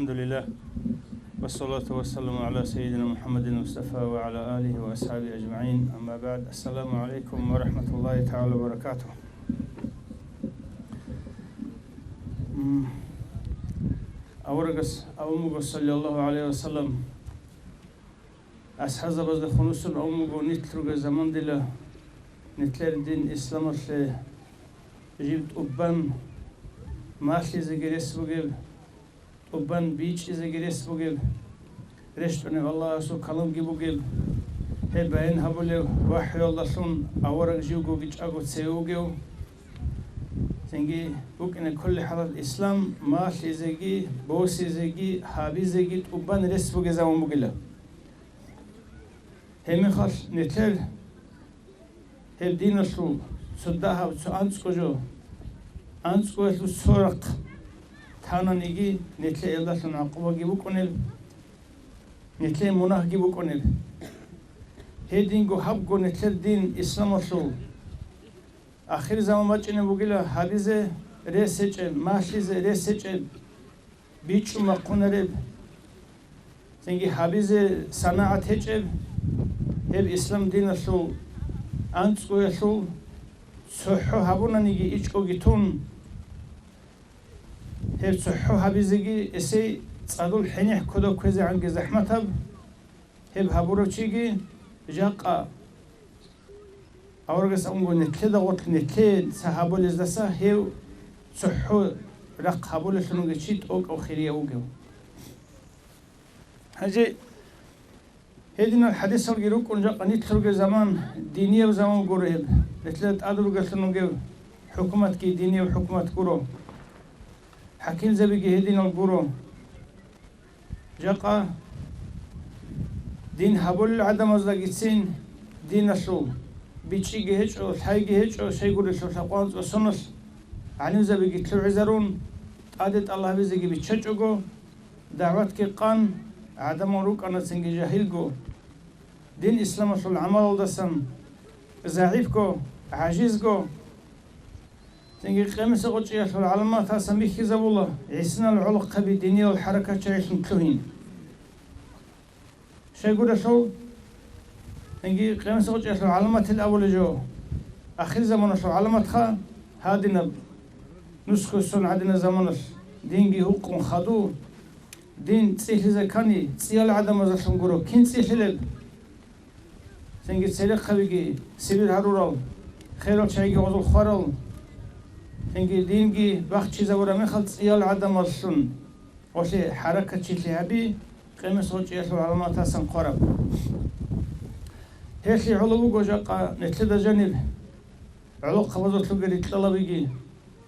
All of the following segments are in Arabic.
الحمد لله والصلاة والسلام على سيدنا محمد المصطفى وعلى آله وأصحابه أجمعين. أما بعد، السلام عليكم ورحمة الله تعالى وبركاته. أورجس أمو صلى الله عليه وسلم أسحز بزد خنوسن أمو نتلو زمان دلا نتلر دين إسلام اللي جبت أبان ماشي زجريس بقول أبان بيج زجريس بقول رشتني والله سو كلام جيبوجل هي بعين هبولي وحي الله شون أورج جيوجو بيج أقول سيوجو زنجي ممكن كل حال الإسلام ماشي زجي بوسي زجي حبي زجي أبان رس بقول زمان بقوله هي مخاش نتل هي دين شو صدها وسأنس كجو أنس كويس وسرق ثانا نيجي نتلي الله سن عقبة جيبو كونيل نتلي مناه جيبو كونيل هي دين جو حب جو نتلي دين إسلام شو آخر زمان ما تجينا بقوله حبيزة ريسج ماشيزة ريسج بيتشو ما كونيل زنجي حبيزة صناعة هجب هي إسلام دين شو أنس كويس شو صحو هبونا نيجي إيشكو جيتون هي صحو هبيزيجي إسي صادول حنيح كده كوزي عن زحمة هب هي هبورو تيجي جاقة أورجس أمو نتلدا وقت نتلد سحابول إزدسا هي صحو رق هبول شنو جيت أو خيرية أوجو هجي هيدنا الحديث الجيروك ونجا قنيت خلق زمان دينية وزمان قريب نتلد أدرو قلتنو جو حكومة كي دينية وحكومة كورو حكيم زبيجي هيدنا القرو جاقا دين هبول عدم أزدقيتين دين شو بيتشي جهج أو حي جهج أو شيء قريش أو شقوانس أو سنس عنيم زبيجي تلو عزرون قادت الله بيزيجي بيتشجعو دعوات كي قان عدم روك أنا سنجي جاهلكو دين إسلام شو العمل ودسم ضعيفكو عاجزكو سنجي قيمس قطعي شو العلمات هسميه كذا والله عسنا العلقة بالدينية والحركة تعيش متلوهين شيء يقول شو سنجي قيمس قطعي شو العلمات الأول جو آخر زمان شو علمات خا هادنا نسخ السن عدنا زمانش دينجي حكم خدو دين تسيل زكاني تسيل عدم زشون جرو كين تسيل سنجي تسيل خبيجي سبيل هرورال خيرال شيء جوزل خارل سنجي دينجي وقت شيء زورا مخل تسيل عدم زشون وشي حركة شيء هبي قيمة صوت يسوع علامات حسن قرب هيشي علو جوجا نتلدا جانب علو خبزة تلقي طلبيجي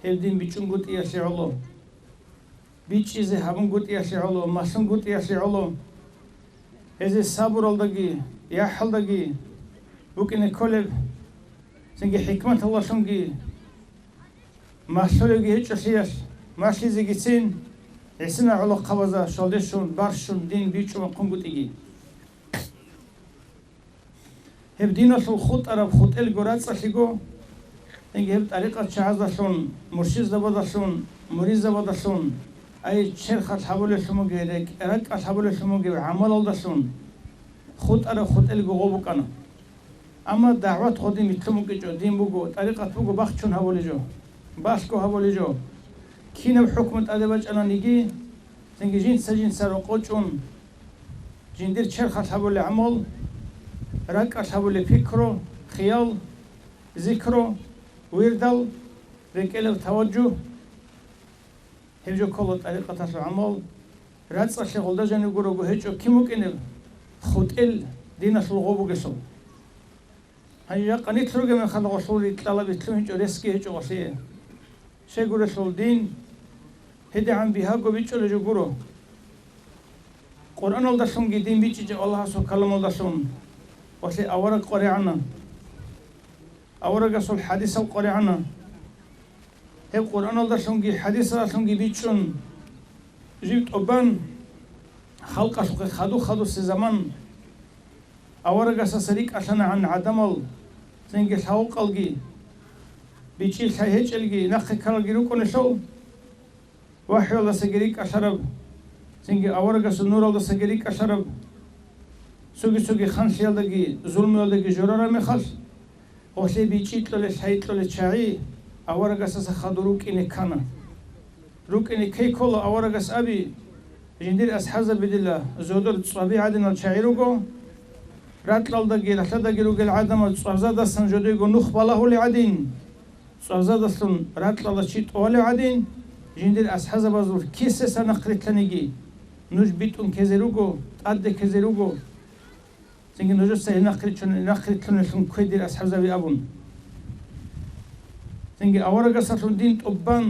هيدين بيشونغوت يشي علو بيتشيزي هابون قوت ياشي علو ماسون قوت ياشي علو هذي صبر الدقي يا حل دقي ممكن كل سنجي حكمة الله سنجي ماسولوجي هيك شيء ماشي زي جسين عسنا علو قبضة شالدشون بارشون دين بيتشو مقوم قوت يجي هبدينا شو الخط أرب خط الجرات سحيجو سنجي هب طريقة شعازشون مرشيز دبادشون مريز دبادشون أي شرخ أصحابه الشموجي رك أصحابه الشموجي عمل الدسون خد أنا خد الجوابو كنا أما دعوة خدي مثلموجي جو دين بوجو طريقة بوجو بختشون هبولي جو باسكو هبولي جو كينا بحكمة أدبج أنا نيجي تنجي جين سجين سرقوتشون جندير شرخ أصحابه العمل رك أصحابه الفكرو خيال ذكرو ويردل ركيل توجه هيجو كل طريقة العمل رأس الشغل ده جاني يقولوا هيجو كم ممكن خد دين الغوبو قصو هيا قنيت سرقة من خلق وصولي طلب يتلو هيجو ريسكي هيجو وصيه شيء يقول رسول دين هدي عن بيها قو بيجو لجو قولوا قرآن الدسون دين بيجي الله سو كلام الدسون وصي أورق قريعنا أورق رسول حديث القريعنا هي القرآن الله سنجي حديث الله سنجي بيتشون جبت أبان خلق سوق خدو سزمان أورجا سسريك عشان عن عدمل سنجي سوق الجي بيتشي سهيج الجي نخ كارجي ركون شو وحي الله سجريك أشرب Зинги аваргас нуралда сагери кашараб суги ханшиалдаги зулмиалдаги жорара мехал оhle бичитлоле сайтлоле чаи аваргас аса хадурук ине кана рук ине кейкола аваргас аби жиндир асхаза бидилла зодор цаби адинал чаируго ратлалдаги рахладаги ругел адама цавзада санжодego нухбалахули адин цавзада сун ратлала чит оле адин жиндир асхаза базур кисе санақритланиги نوش بیتون کزیروگو عده کزیروگو زنگ نوجو سه نخریتون شون کویدیر از حزبی ابون زنگ آوارگا ساتون دین توبان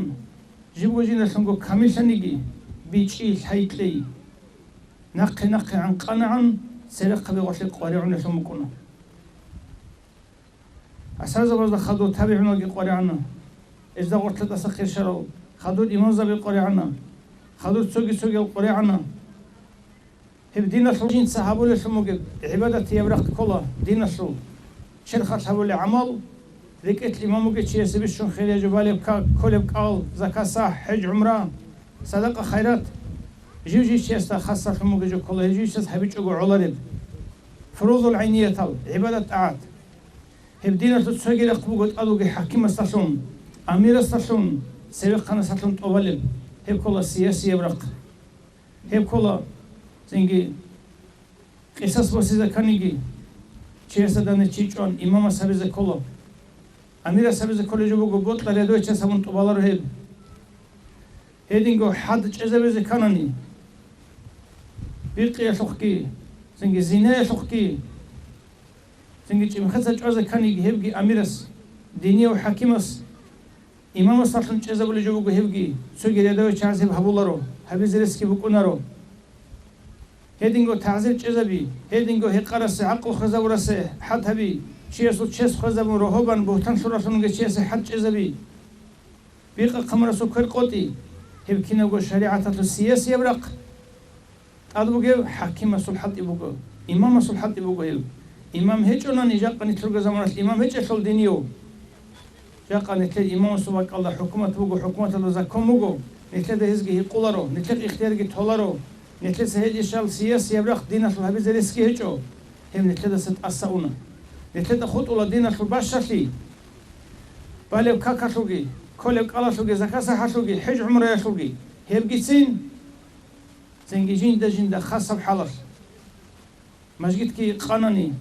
جیبو جین شونگو کمیشنیگی بیچی حیتلی نقی عن قنعن سرق بغش قارعون شون مکنه اساس باز خدو تابعنا کی قارعنا ازدا قرت تسخیر شرو خدو ایمان زبی قارعنا خدو سوگی قارعنا هب دينا شلون سحبوا لشموج عبادة يبرق كله دينا شلون شرخ سحبوا لعمل ذكرت لي ما موجود شيء سبيشون خير جبالي كل بقال زكاة صح حج عمره صدقة خيرات جوجي شيء خاصة في موجود كله جوجي شيء حبيت أقول علارب فروض العينية تل عبادة عاد هب دينا تسوي لقبوجت أدوج حكيم استشون أمير استشون سبق خنا استشون أولب هب كله سياسي يبرق هب كله زنگی قصص واسیزه کنیگی چه سدانه چیچون امام سبز کلا امیر سبز کلا جو بگو گوت لری دوی چه سمون توبالا رو هیدینگو حد چه زبز کنانی بیرقی شخکی زنگی زینه شخکی زنگی چه مخصه چوز کنیگی هبگی امیرس دینی و حکیمس امام سالن چه زبولی جو بگو هبگی سوگی لری دوی چه حسیب حبولا رو حبیز رسکی بکنه رو هيدينغو تعزير جزبي هيدينغو هقرس عقل خزورس حد هبي شيسو تشس خزب روحبان بوتان شراسون جيس حد جزبي بيق قمر سكر قوتي هبكينغو شريعة السياسة يبرق أدبوجو حكيم سلحت يبوجو إمام سلحت يبوجو إمام هيجونا نجاق نتلقى زمان الإمام هيج أشل دينيو جاق نتلقى إمام سبق الله حكومة بوجو حكومة الله زكوم بوجو نتلقى هزجي يقولارو نتلقى اختيارجي تولارو نتلس هيجي شال سياسي يبرق دينا شو هبي زريسكي هيجو هم نتلس تأسعونا نتلس خط ولا دينا شو باششي بالي كاكاشوجي كل كالاشوجي زكاسة حشوجي حج عمره يشوجي هيبجي سين زنجي جين خاصة بحلش مسجد كي قانوني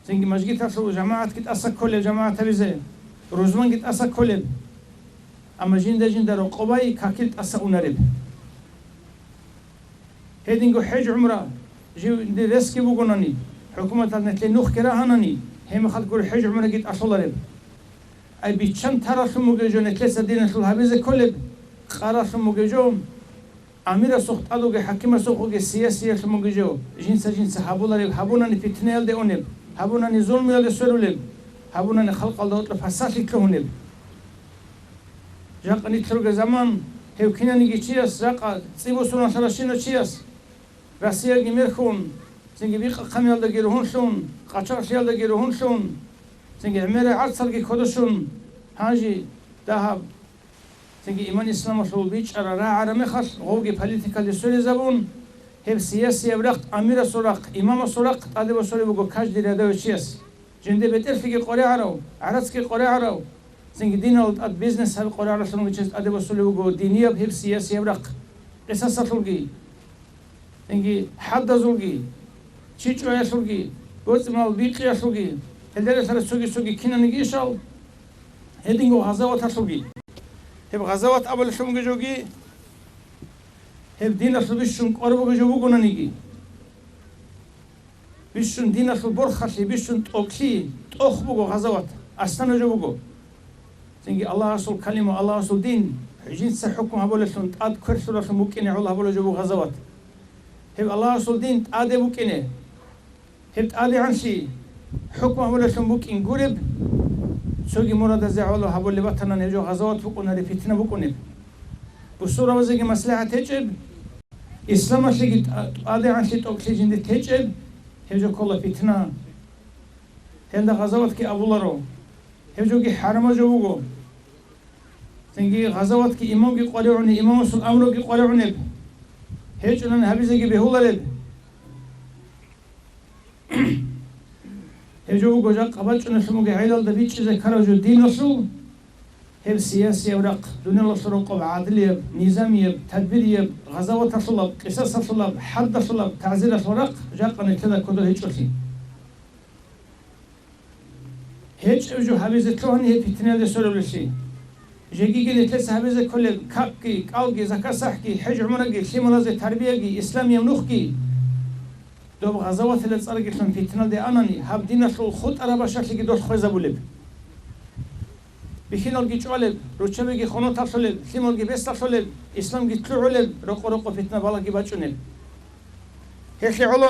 زنجي مسجد هشو جماعة كي تأسع كل جماعة تبيزه روزمان كي تأسع كل أما جين ده رقباي كاكيل تأسعونا رب هيدينغو حج عمره جيو دي ريسكي بوغوناني حكومة نتلي نوخ كراهاناني هم خد كل حج عمره جيت أصولارب أي بيتشان تراشو موججو نتلي سدينا شو هبيز كلب خراشو موججو أمير سخت أدوغ حكيم سخوغ سياسي شو موججو جنس حبولارب حبوناني فتنيل دي أونب حبوناني ظلم يل سرولب حبوناني خلق الله فساشي كهونب جاقني تلوغ زمان هيو كيناني جيتشياس جاقا تسيبو سونا شراشينو تشياس راسيا جميرخون زنجي بيق خميال دغيرهون شون قاچارشيال دغيرهون شون زنجي عمره عصرگي كودشون هاجي دهب زنجي ايمان اسلام شو بيچ را عرمه خش غوغي پوليتيكال سوري زبون هب سياسي ابرق امير سورق امام سورق ادي بسوري بگو كاج دي ردا وچيس جنده بتر فيگي قري عرو عرسكي قري عرو زنجي دينال اد بيزنس هل قري عرو شنو وچيس ادي بسوري بگو دينيا هب سياسي ابرق اساس شلگي إنجي حد زوجي شيء يا زوجي قلت ما بيقي يا زوجي هذا سر زوجي كنا نجي شال هدينغو غزوات زوجي هب غزوات أول شو زوجي هب دينا شو بيشون قربو جوجو كنا نجي بيشون دينا شو برخشي بيشون أكلي أخبو غزوات أستنى جوجو إنجي الله رسول كلمة الله رسول دين حجين سحكم هبول شون أد كرسول شو ممكن يعول هبول جوجو غزوات هب الله رسول دين تادي بوكينه هب تادي عنشي حكم ولا شمبوك إن قرب سوقي مراد زعلو هبول لبطنا نجو غزوات بكون هذه فتنة بكونه بصورة وزيك مصلحة تجب إسلام شيء تادي عنشي توكسي جند تجب هجو كله فتنة هند غزوات كي أبو لارو هجو كي حرم جوجو تنجي غزوات كي إمام كي قريعني إمام رسول أمره كي قريعني هيجونن هبيزي بهولالب هيجو جوجا قبلشون سموجي عيلال دبيتش زي كراجو دينوسو هب سياسي ورق دون الله سرق عادلية نظامية تدبيرية غزوات صلب قصص صلب حد صلب تعزير ورق جاقنا كذا كله هيجوسي هيج أوجو هبيزي تلوهن هي فتنة لسولو لسي جيجي كده تلس هبيزي كل كابكي كالجي زكاة صحكي حج عمركي سيمولازي تربية إسلامية منوخكي دوب غزوات اللي تصارك لهم فتنة دي أناني هب دين أصل خود أربعة شكل دوش خويزة بولب بخينال جيش علب روشبه جي خانو تصلب سيمال جي بس تصلب إسلام جي تلو علب رقو فتنة بالا جي باتشونل هيخي علا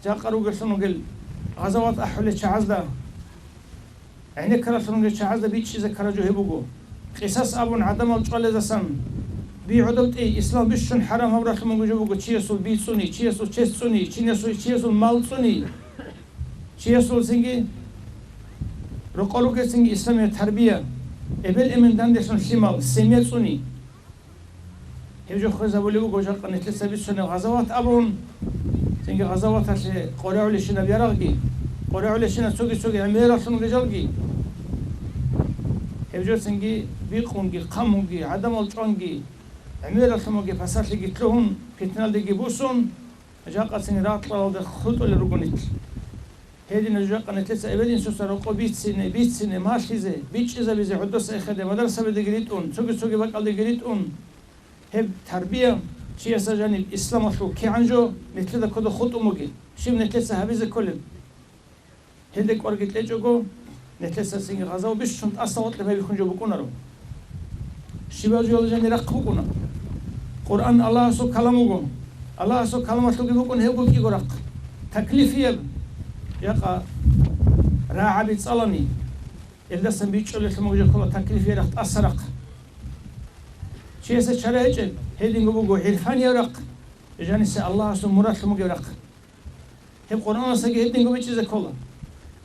جا قارو قرسنو قل غزوات أحولي شعزدا عيني كراسنو قل شعزدا بيتش إذا كراجو هبوغو قصص أبون عدم الجوال زسن بيعدوت إيه إسلام بيشون حرام هم رسمو جوجو تشيسول بيتسوني تشيسول تشيسوني تشيسول مالسوني تشيسول سينجي رقالو كسينجي إسلامية تربية إبل إمن داندشون شمال سميت سوني هيجو خوزا بوليو جوجا قنيت لسه بيشون غزوات أبون سينجي غزوات هشي قرعو لشنا بيراغي قرعو لشنا سوقي عميرا سنو رجالجي هيجو سينجي بيقونجي قامونجي عدم الجونجي عميرا سموجي فساشي جتلهم فتنال دي جيبوسون جاقا سيني راطلا ودي خطو لرقونيت هيدي نجاقا نتلسا إبادين سوسا رقو بيت سيني ماشيزي بيتشيزا بيزي حدوس إخدي مدرسة بدي قريتون سوقي بقال دي قريتون هب تربية شياسا جانب إسلام أصلو كي عنجو نتلسا كدو خطو موجي شيب نتلسا هبيزي كلب هيدك ورقت ليجوغو نتلسا سيني غزاو بيشون تأصوات لما بيكون جو بكونا رو شباجو يولجاني رقبو كونا قرآن الله سو كلامه الله سو كلامه سو بيكون هيبو كي غرق تكليفيه يقع راعي بيتصلني إلا سنبيتشو اللي سموجي كله تكليفيه رق أسرق شيء سشريج هيدين بوجو عرفان يرق جاني سي الله سو مراد سموجي رق هب قرآن سجى هيدين جو بيتشيز كله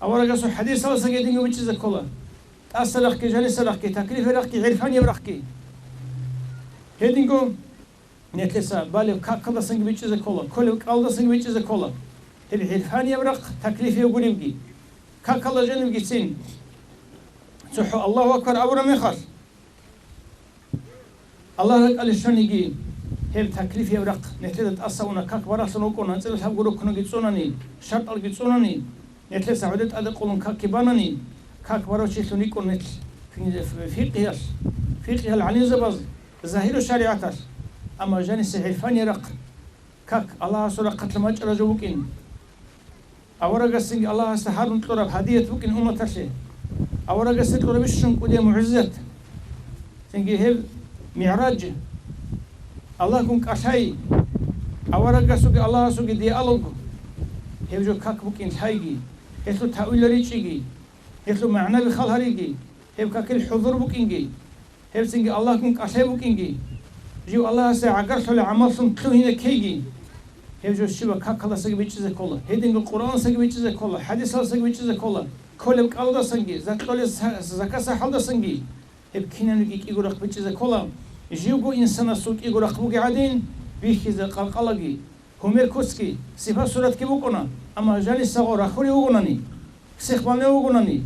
أولا جالسوا حديث الله سجى هيدين جو بيتشيز كله أسرق كي جاني سرق كي تكليفيه رق كي عرفان يرق كي هيدين جو نتلسا بالي كذا سنج بيتشيز كله كل كذا سنج بيتشيز كله العرفان يبرق تكليف يقولي كلا جنب جسين سحو الله أكبر أبورا مخر الله قال شون يجي هل تكليف يبرق نتلد أصونا كبر سنوكونا نتلد هبقولو كنا جتسوناني شرط الجتسوناني نتلد سعودت أدقون كباناني كبرو شيء كون نتل فقه العلي زبز ظاهر الشريعة أما جانس عرفان يرق كاك الله سورة قتل ماج رجوكين أورا قسنج الله استحارن تلورب هدية بوكين أمة ترشي أورا قسنج تلورب الشنك ودي معزت سنجي هيب معراج الله كون كاشاي أورا قسنج الله سوق دي ألوج هيب جو كاك بوكين هايجي هيسلو تأويل ريتشيجي هيسلو معنى بخالهريجي هيب كاك الحضور بوكينجي هيب سنجي الله كون كاشاي بوكينجي جو الله سعقر سول عمل سن تلوهنا كيجي هيجو شبا كاكلا سجى بيتشيز كله هيدين القرآن سجى بيتشيز كله حديث سجى بيتشيز كله كل بقالدا سنجي زكول زكاة سحلدا سنجي هب كينان يجيك يقولك بيتشيز كله جيوجو إنسان سوق يقولك بوجي عادين بيخيز قلقلقي همير كوسكي سبها سورة كيبوكونا أما جالي سغور أخوري وغناني سيخباني وغناني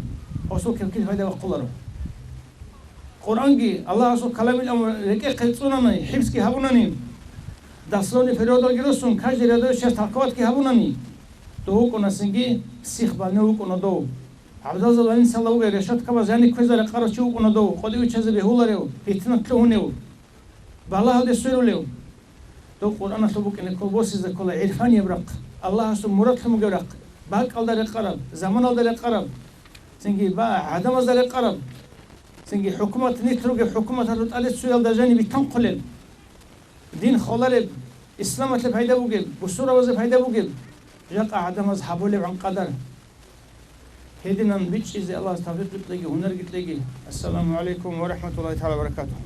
أسوق كيف هذا وقلرو قرآنجي الله سو كلام الأمر ركع قيتوناني حبس كي هبوناني دستون فرودال جلسون كاج رادو شش تاكوات كي هبوناني تو كنا سنجي سيخباني كنا دو عبد الله إن شاء الله وغيرشات كما زاني كوزا قرشوا كنا دو قديو تشز بهولاريو فتنة تلونيو بالله هذا سيروليو تو قرآن سبوك إن كوبوس إذا كل عرفان يبرق الله سو مراد خم يبرق باك الله القرب زمان الله القرب سنجي با عدم الله القرب سنجي حكومة نتروج حكومة هذا على السؤال ده جاني بتنقل دين خلال إسلام اللي بهيدا بوجب بصورة وزب بهيدا بوجب جاء عدم أصحابه اللي عن قدر هدينا نبيتش إذا الله استفيد قلت لقي هنر قلت لقي السلام عليكم ورحمة الله تعالى وبركاته.